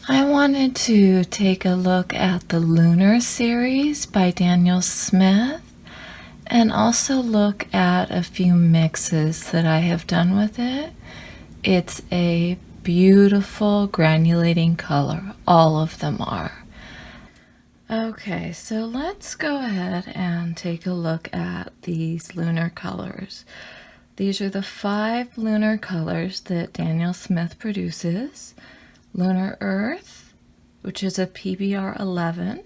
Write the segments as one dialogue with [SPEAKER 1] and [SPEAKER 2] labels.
[SPEAKER 1] I wanted to take a look at the Lunar series by Daniel Smith and also look at a few mixes that I have done with it. It's a beautiful granulating color. All of them are. Okay, so let's go ahead and take a look at these lunar colors. These are the 5 lunar colors that Daniel Smith produces. Lunar Earth, which is a PBR 11,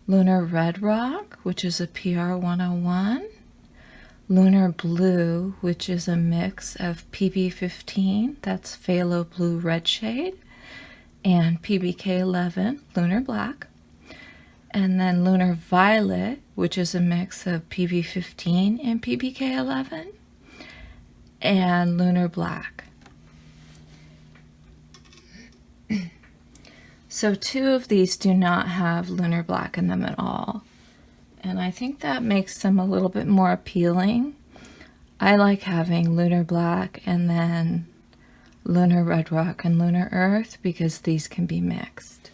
[SPEAKER 1] Lunar Red Rock, which is a PR 101, Lunar Blue, which is a mix of PB 15, that's phthalo blue red shade, and PBK 11, Lunar Black, and then Lunar Violet, which is a mix of PB 15 and PBK 11, and Lunar Black. So 2 of these do not have Lunar Black in them at all. And I think that makes them a little bit more appealing. I like having Lunar Black and then Lunar Red Rock and Lunar Earth because these can be mixed.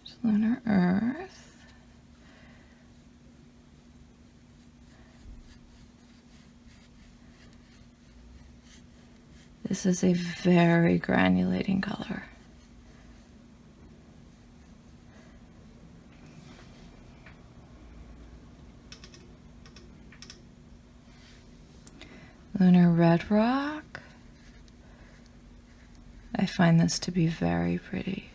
[SPEAKER 1] There's Lunar Earth. This is a very granulating color. Lunar Red Rock. I find this to be very pretty.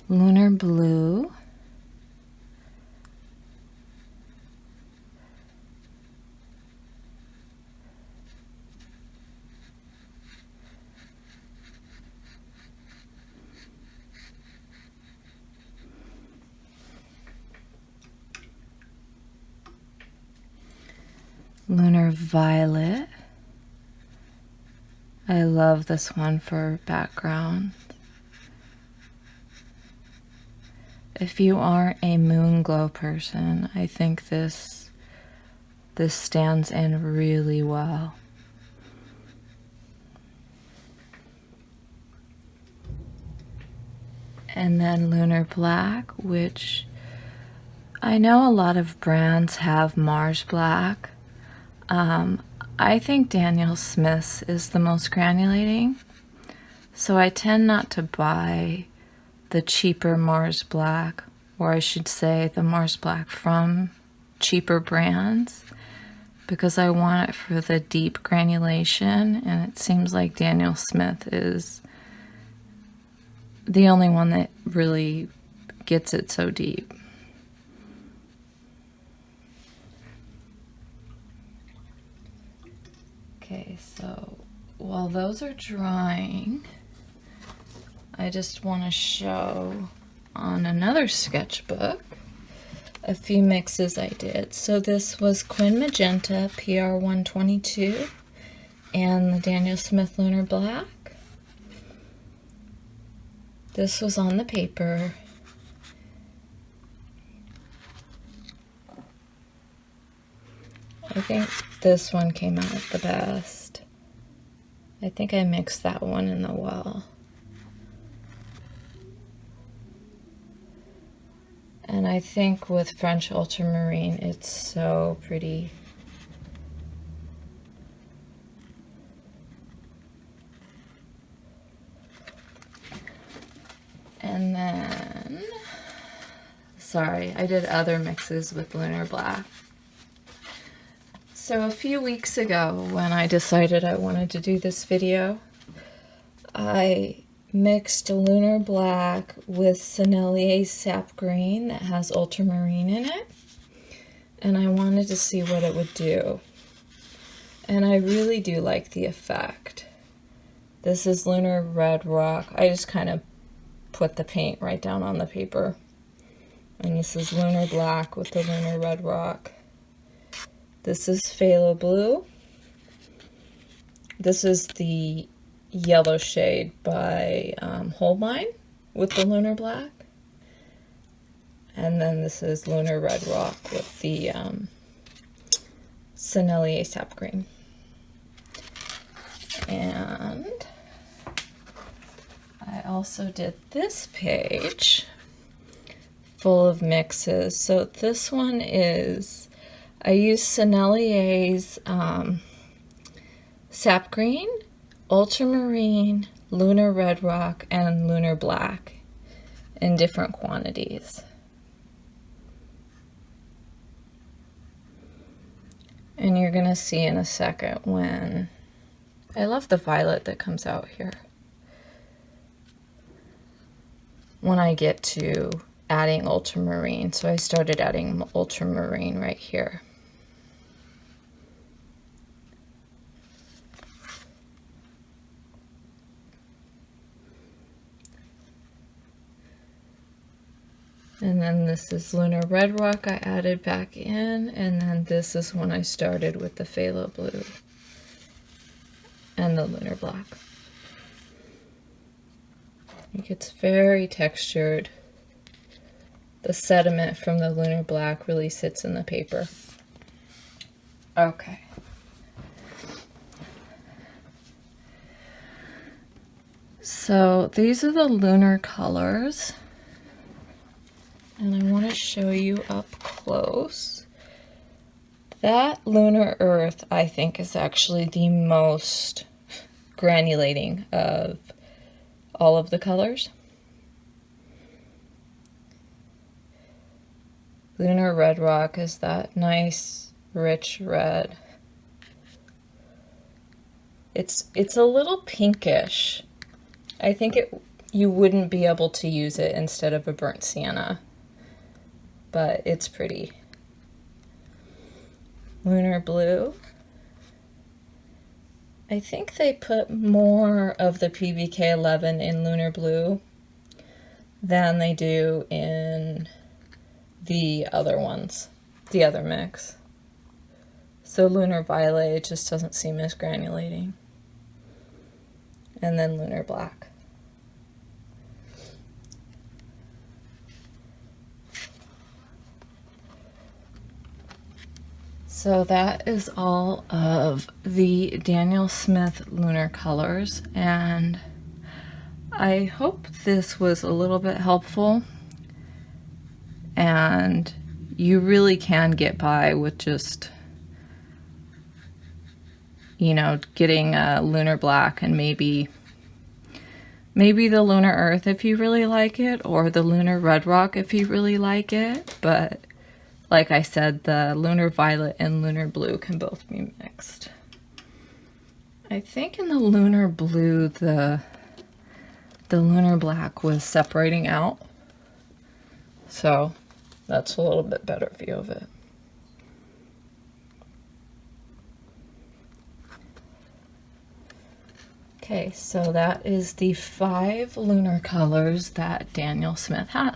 [SPEAKER 1] Lunar Blue, Lunar Violet. I love this one for background. If you are a moon glow person, I think this stands in really well. And then Lunar Black, which I know a lot of brands have Mars Black. I think Daniel Smith's is the most granulating, so I tend not to buy the cheaper Mars Black, or I should say the Mars Black from cheaper brands, because I want it for the deep granulation, and it seems like Daniel Smith is the only one that really gets it so deep. Okay, so while those are drying, I just want to show on another sketchbook a few mixes I did. So this was Quin Magenta PR 122 and the Daniel Smith Lunar Black. This was on the paper. I think this one came out the best. I think I mixed that one in the well. And I think with French ultramarine, it's so pretty. And then, sorry, I did other mixes with Lunar Black. So a few weeks ago, when I decided I wanted to do this video, I mixed Lunar Black with Sennelier Sap Green that has ultramarine in it, and I wanted to see what it would do. And I really do like the effect. This is Lunar Red Rock. I just kind of put the paint right down on the paper. And this is Lunar Black with the Lunar Red Rock. This is phthalo blue. This is the yellow shade by Holbein. with the Lunar Black. And then this is Lunar Red Rock with the Sennelier Sap Green. And I also did this page full of mixes. So this one is, I used Sennelier's Sap Green, Ultramarine, Lunar Red Rock, and Lunar Black in different quantities. And you're gonna see in a second when, I love the violet that comes out here, when I get to adding ultramarine. So I started adding ultramarine right here. And then this is Lunar Red Rock I added back in, and then this is when I started with the Phthalo Blue and the Lunar Black. It gets very textured. The sediment from the Lunar Black really sits in the paper. Okay. So these are the lunar colors. And I want to show you up close. That Lunar Earth, I think, is actually the most granulating of all of the colors. Lunar Red Rock is that nice, rich red. It's a little pinkish. I think you wouldn't be able to use it instead of a burnt sienna, but it's pretty. Lunar Blue. I think they put more of the PBK11 in Lunar Blue than they do in the other ones, the other mix. So Lunar Violet just doesn't seem as granulating. And then Lunar Black. So that is all of the Daniel Smith lunar colors, and I hope this was a little bit helpful, and you really can get by with just, you know, getting a Lunar Black and maybe the Lunar Earth if you really like it, or the Lunar Red Rock if you really like it, but like I said, the Lunar Violet and Lunar Blue can both be mixed. I think in the Lunar Blue, the Lunar Black was separating out, so that's a little bit better view of it. Okay, so that is the 5 lunar colors that Daniel Smith has.